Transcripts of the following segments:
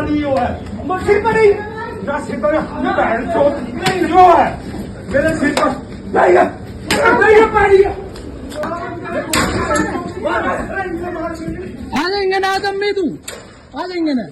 पानी जो है सिर पर नहीं, ना सिर पर बहन चोट जो है मेरे सिर पर नहीं है पानी। आ जाएंगे ना आदम में, तू आ जाएंगे ना।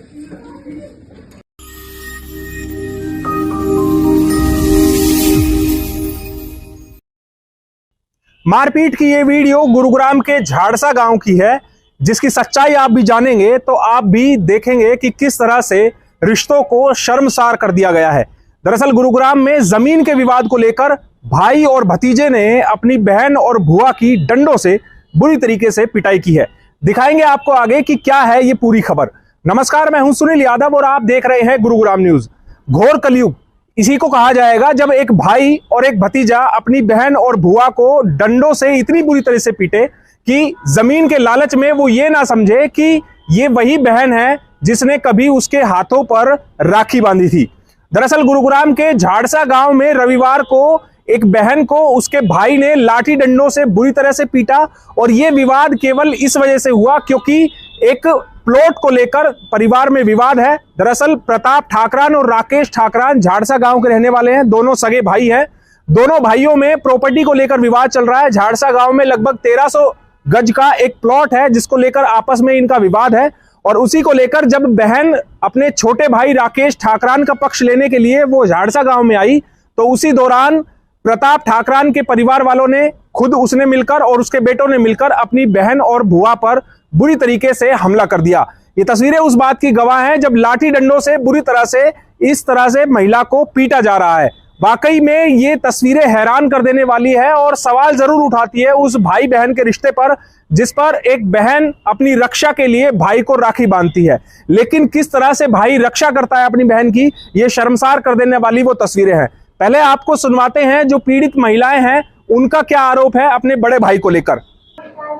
मारपीट की ये वीडियो गुरुग्राम के झाड़सा गांव की है, जिसकी सच्चाई आप भी जानेंगे तो आप भी देखेंगे कि किस तरह से रिश्तों को शर्मसार कर दिया गया है। दरअसल गुरुग्राम में जमीन के विवाद को लेकर भाई और भतीजे ने अपनी बहन और बुआ की डंडों से बुरी तरीके से पिटाई की है। दिखाएंगे आपको आगे कि क्या है ये पूरी खबर। नमस्कार, मैं हूं सुनील यादव और आप देख रहे हैं गुरुग्राम न्यूज। घोर कलयुग इसी को कहा जाएगा जब एक भाई और एक भतीजा अपनी बहन और बुआ को डंडों से इतनी बुरी तरह से पीटे कि जमीन के लालच में वो ये ना समझे कि ये वही बहन है जिसने कभी उसके हाथों पर राखी बांधी थी। दरअसल गुरुग्राम के झाड़सा गांव में रविवार को एक बहन को उसके भाई ने लाठी डंडों से बुरी तरह से पीटा और ये विवाद केवल इस वजह से हुआ क्योंकि एक प्लॉट को लेकर परिवार में विवाद है। दरअसल प्रताप ठाकरान और राकेश ठाकरान झाड़सा गांव के रहने वाले हैं, दोनों सगे भाई हैं। दोनों भाइयों में प्रॉपर्टी को लेकर विवाद चल रहा है। झाड़सा गांव में लगभग 1300 गज का एक प्लॉट है जिसको लेकर आपस में इनका विवाद है और उसी को लेकर जब बहन अपने छोटे भाई राकेश ठाकरान का पक्ष लेने के लिए वो झाड़सा गांव में आई तो उसी दौरान प्रताप ठाकरान के परिवार वालों ने खुद उसने मिलकर और उसके बेटों ने मिलकर अपनी बहन और बुआ पर बुरी तरीके से हमला कर दिया। ये तस्वीरें उस बात की गवाह हैं जब लाठी डंडों से बुरी तरह से इस तरह से महिला को पीटा जा रहा है। वाकई में ये तस्वीरें हैरान कर देने वाली है और सवाल जरूर उठाती है उस भाई बहन के रिश्ते पर जिस पर एक बहन अपनी रक्षा के लिए भाई को राखी बांधती है, लेकिन किस तरह से भाई रक्षा करता है अपनी बहन की, ये शर्मसार कर देने वाली वो तस्वीरें हैं। पहले आपको सुनवाते हैं जो पीड़ित महिलाएं हैं उनका क्या आरोप है अपने बड़े भाई को लेकर।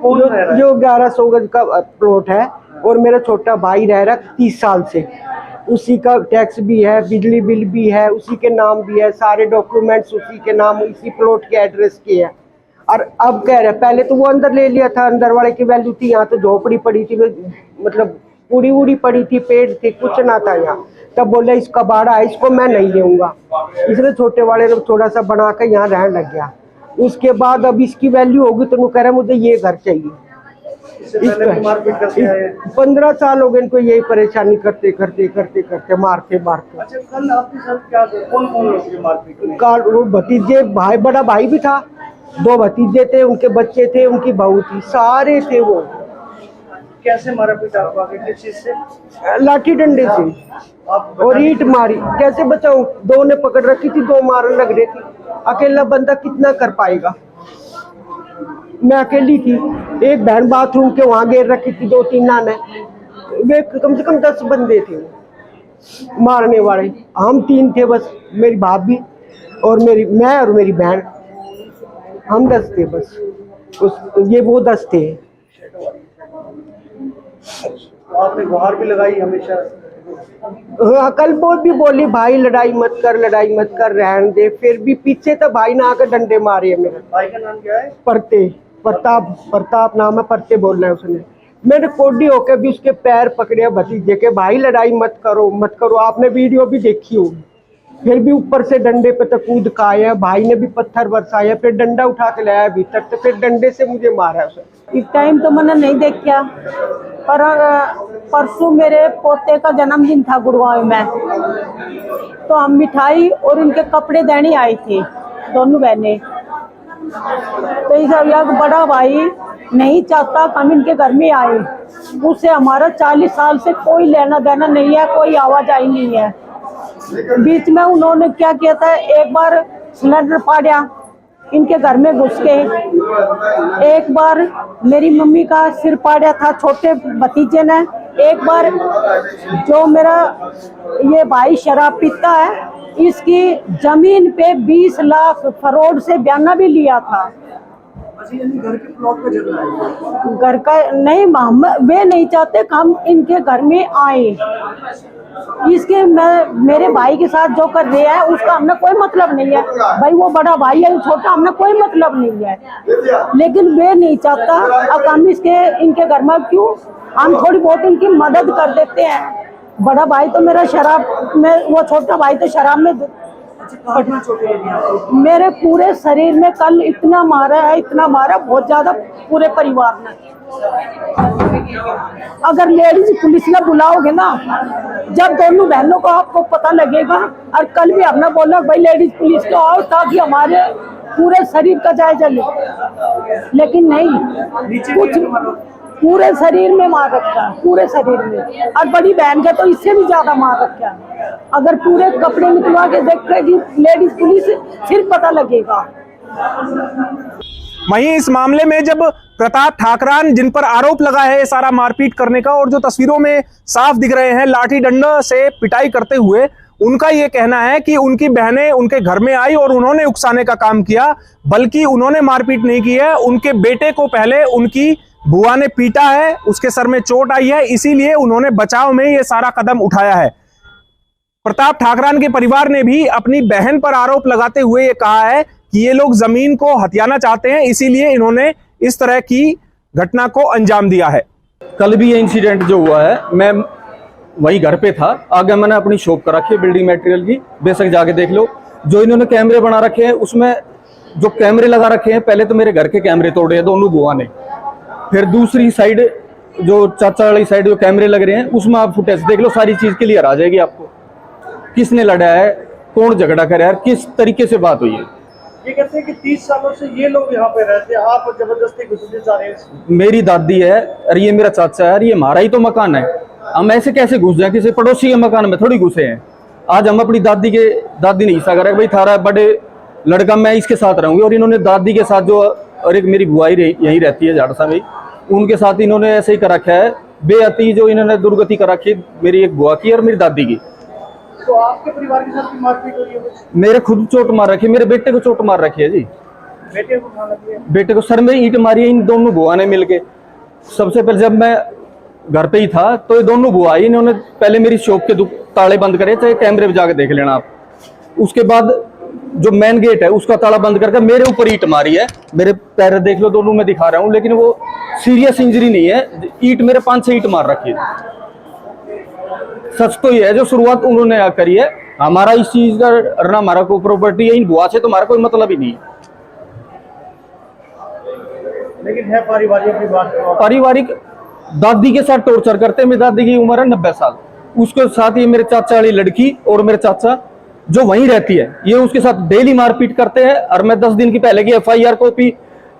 जो 1100 गज का प्लॉट है और मेरा छोटा भाई रह रहा 30 साल से, उसी का टैक्स भी है, बिजली बिल भी है, उसी के नाम भी है, सारे डॉक्यूमेंट्स उसी के नाम, इसी प्लॉट के एड्रेस के है। और अब कह रहे पहले तो वो अंदर ले लिया था, अंदर वाले की वैल्यू थी, यहाँ तो झोपड़ी पड़ी थी, मतलब पूरी उड़ी पड़ी थी, पेड़ थे, कुछ ना था यहाँ। तब बोले इसका बाड़ा है, इसको मैं नहीं दूंगा, इसलिए छोटे वाले ने थोड़ा सा बना कर यहाँ रहने लग गया। उसके बाद अब इसकी वैल्यू होगी तो कह रहा मुझे ये घर चाहिए। 15 साल हो गए इनको यही परेशानी करते करते करते करते मारते मारते। अच्छा, कल आपके साथ क्या कौन लोग थे मारपीट में? कल वो भतीजे, भाई बड़ा भाई भी था, 2 भतीजे थे, उनके बच्चे थे, उनकी बहू थी, सारे थे। वो कैसे मारा पीटा आपको आगे, किस चीज से? लाठी डंडे से और ईंट मारी। कैसे बचाऊं, 2 ने पकड़ रखी थी, 2 मारने लग रही थी। अकेला बंदा कितना कर पाएगा, मैं अकेली थी। एक बहन बाथरूम के वहां घेर रखी थी, 2-3 नाने, वे कम से कम 10 बंदे थे मारने वाले। हम 3 थे बस, मेरी भाभी और मैं और मेरी बहन, हम 10 थे बस। ये वो 10 थे। आपने गुहार भी लगाई हमेशा? हाँ, कल बहुत भी बोली भाई लड़ाई मत कर, लड़ाई मत कर, रहने दे। फिर भी पीछे तो भाई ने आकर डंडे मारे। मेरे भाई का नाम क्या है? प्रताप नाम है, परते बोलना है उसने। मैंने कोडी होकर भी उसके पैर पकड़े भतीजे के, भाई लड़ाई मत करो मत करो। आपने वीडियो भी देखी होगी। फिर भी ऊपर से डंडे पे तो कूद का आया, भाई ने भी पत्थर बरसाया, फिर डंडा उठा के लाया भीतर, तो फिर डंडे से मुझे मारा उसने। इस टाइम तो मैंने नहीं देखा, पर परसों मेरे पोते का जन्मदिन था गुड़गांव में, तो हम मिठाई और उनके कपड़े देने आई थी, दोनों बहनें। तो इस बड़ा भाई नहीं चाहता हम इनके घर में आए, उससे हमारा 40 साल से कोई लेना देना नहीं है, कोई आवाजाही नहीं है। बीच में उन्होंने क्या किया था, एक बार सिलेंडर फाड़ा, इनके घर में घुस के। एक बार मेरी मम्मी का सिर फाड़ा था छोटे भतीजे ने। एक बार जो मेरा ये भाई शराब पीता है, इसकी जमीन पे 20 लाख फरोड से बयाना भी लिया था। घर के प्लॉट का झगड़ा है? घर का नहीं, वे नहीं चाहते कि हम इनके घर में आए। इसके मेरे भाई के साथ जो कर रहे हैं उसका हमने कोई मतलब नहीं है। भाई वो बड़ा भाई है, छोटा, हमने कोई मतलब नहीं है। लेकिन वे नहीं चाहता। अब हम इनके घर में क्यों, हम थोड़ी बहुत इनकी मदद कर देते हैं, बड़ा भाई तो मेरा शराब में, वो छोटा भाई तो शराब में। मेरे पूरे शरीर में कल इतना मारा है, इतना मारा बहुत ज्यादा, पूरे परिवार ने। अगर लेडीज पुलिस में बुलाओगे ना, जब दोनों बहनों को आपको पता लगेगा। और कल भी हमने बोला भाई लेडीज पुलिस को आओ ताकि हमारे पूरे शरीर का जायजा ले, लेकिन नहीं, कुछ पूरे शरीर में मार रखा है, पूरे शरीर में। और बड़ी बहन का तो इससे भी ज्यादा मार रखा है। अगर पूरे कपड़े निकलवा के देखेगी लेडीज पुलिस, फिर पता लगेगा। वहीं इस मामले में जब प्रताप ठाकरान, जिन पर आरोप लगा है सारा मारपीट करने का, और जो तस्वीरों में साफ दिख रहे हैं लाठी डंडा से पिटाई करते हुए, उनका ये कहना है कि उनकी बहनें उनके घर में आई और उन्होंने उकसाने का काम किया, बल्कि उन्होंने मारपीट नहीं की है। उनके बेटे को पहले उनकी बुआ ने पीटा है, उसके सर में चोट आई है, इसीलिए उन्होंने बचाव में ये सारा कदम उठाया है। प्रताप ठाकरान के परिवार ने भी अपनी बहन पर आरोप लगाते हुए ये कहा है कि ये लोग जमीन को हथियाना चाहते हैं, इसीलिए इन्होंने इस तरह की घटना को अंजाम दिया है। कल भी ये इंसिडेंट जो हुआ है, मैं वही घर पे था, आगे मैंने अपनी शॉप कर रखी है बिल्डिंग मटेरियल की, बेशक जाके देख लो। जो इन्होंने कैमरे बना रखे हैं, उसमें जो कैमरे लगा रखे हैं, पहले तो मेरे घर के कैमरे तोड़े हैं दोनों बुआ ने, फिर दूसरी साइड जो चाचा वाली साइड जो कैमरे लग रहे हैं, उसमें आप फुटेज देख लो, सारी चीज क्लियर आ जाएगी आपको। किसने लड़ा है, कौन झगड़ा करे है, किस तरीके से बात हुई है। ये कहते हैं कि 30 सालों से ये लोग यहाँ पे रहते हैं, आप जबरदस्ती घुसने जा रहे हैं। मेरी दादी है और ये मेरा चाचा है, और ये हमारा ही तो मकान है, हम ऐसे कैसे घुस जाए, किसी पड़ोसी के मकान में थोड़ी घुसे हैं। आज हम अपनी दादी ने हिस्सा करा भाई थारा बड़े लड़का मैं इसके साथ रहूंगी, और इन्होंने दादी के साथ जो, और एक मेरी बुआई यहीं रहती है झाड़सा में, उनके साथ इन्होंने ऐसे ही कर रखा है। बेअती जो इन्होंने दुर्गति कर रखी मेरी एक बुआ की और मेरी दादी की। तो आपके परिवार के साथ भी मारपीट हो रही है? मेरे खुद चोट मार रखी है, मेरे बेटे को चोट मार रखी है जी। बेटे को कहाँ लगी है? बेटे को सर में ईंट मारी है इन दोनों बुआ ने मिलके। सबसे पहले जब मैं घर पे ही था तो ये दोनों बुआ आई, इन्होंने पहले मेरी शॉप के ताले बंद करे, चाहे कैमरे पे जाके देख लेना आप। उसके बाद जो मेन गेट है उसका ताला बंद करके मेरे ऊपर ईंट मारी है, मेरे पैर देख लो दोनों में दिखा रहा हूँ, लेकिन वो सीरियस इंजरी नहीं है। ईंट मेरे 5-6 ईंट मार रखी है। सच तो ये है जो शुरुआत उन्होंने करी है, हमारा इस चीज का ना हमारा कोई प्रॉपर्टी है, इन बुआ से तो हमारा कोई मतलब ही नहीं है। लेकिन है पारिवारिक दादी के साथ टॉर्चर करते हैं। मेरी दादी की उम्र है 90 साल, उसके साथ ये मेरे चाचा वाली लड़की और मेरे चाचा जो वहीं रहती है, ये उसके साथ डेली मारपीट करते हैं। और मैं 10 दिन की पहले की FIR कॉपी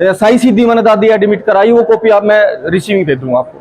साई सीधी मैंने दादी एडमिट कराई, वो कॉपी आप मैं रिसीविंग दे दूंगा आपको।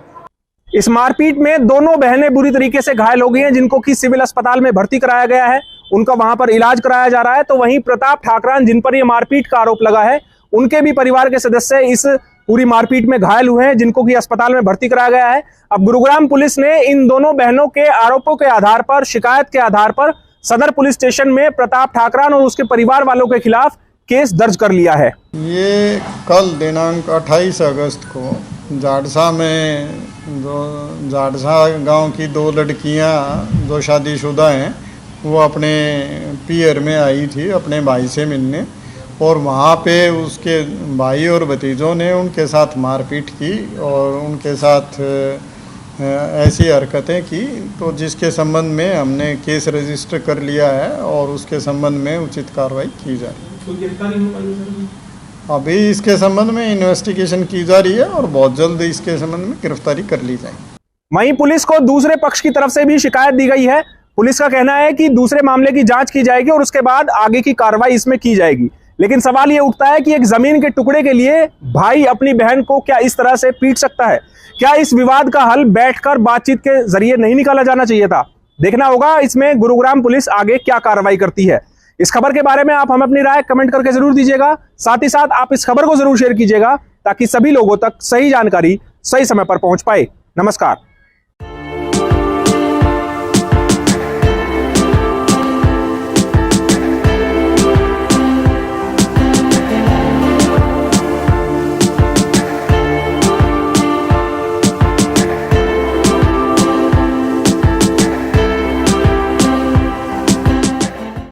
इस मारपीट में दोनों बहनें बुरी तरीके से घायल हो गई हैं, जिनको कि सिविल अस्पताल में भर्ती कराया गया है, उनका वहां पर इलाज कराया जा रहा है। तो वहीं प्रताप ठाकरान, जिन पर यह मारपीट का आरोप लगा है, उनके भी परिवार के सदस्य इस पूरी मारपीट में घायल हुए हैं, जिनको कि अस्पताल में भर्ती कराया गया है। अब गुरुग्राम पुलिस ने इन दोनों बहनों के आरोपों के आधार पर, शिकायत के आधार पर सदर पुलिस स्टेशन में प्रताप ठाकरान और उसके परिवार वालों के खिलाफ केस दर्ज कर लिया है। ये कल दिनांक 28 अगस्त को झाड़सा में झाड़सा गांव की 2 लड़कियां जो शादीशुदा हैं, वो अपने पियर में आई थी अपने भाई से मिलने, और वहाँ पे उसके भाई और भतीजों ने उनके साथ मारपीट की और उनके साथ ऐसी हरकतें की, तो जिसके संबंध में हमने केस रजिस्टर कर लिया है और उसके संबंध में उचित कार्रवाई की जा रही है। अभी इसके संबंध में इन्वेस्टिगेशन की जा रही है और बहुत जल्द इसके संबंध में गिरफ्तारी कर ली जाएगी। वहीं पुलिस को दूसरे पक्ष की तरफ से भी शिकायत दी गई है। पुलिस का कहना है कि दूसरे मामले की जांच की जाएगी और उसके बाद आगे की कार्रवाई इसमें की जाएगी। लेकिन सवाल यह उठता है कि एक जमीन के टुकड़े के लिए भाई अपनी बहन को क्या इस तरह से पीट सकता है? क्या इस विवाद का हल बैठकर बातचीत के जरिए नहीं निकाला जाना चाहिए था? देखना होगा इसमें गुरुग्राम पुलिस आगे क्या कार्रवाई करती है। इस खबर के बारे में आप हमें अपनी राय कमेंट करके जरूर दीजिएगा। साथ ही साथ आप इस खबर को जरूर शेयर कीजिएगा ताकि सभी लोगों तक सही जानकारी सही समय पर पहुंच पाए। नमस्कार।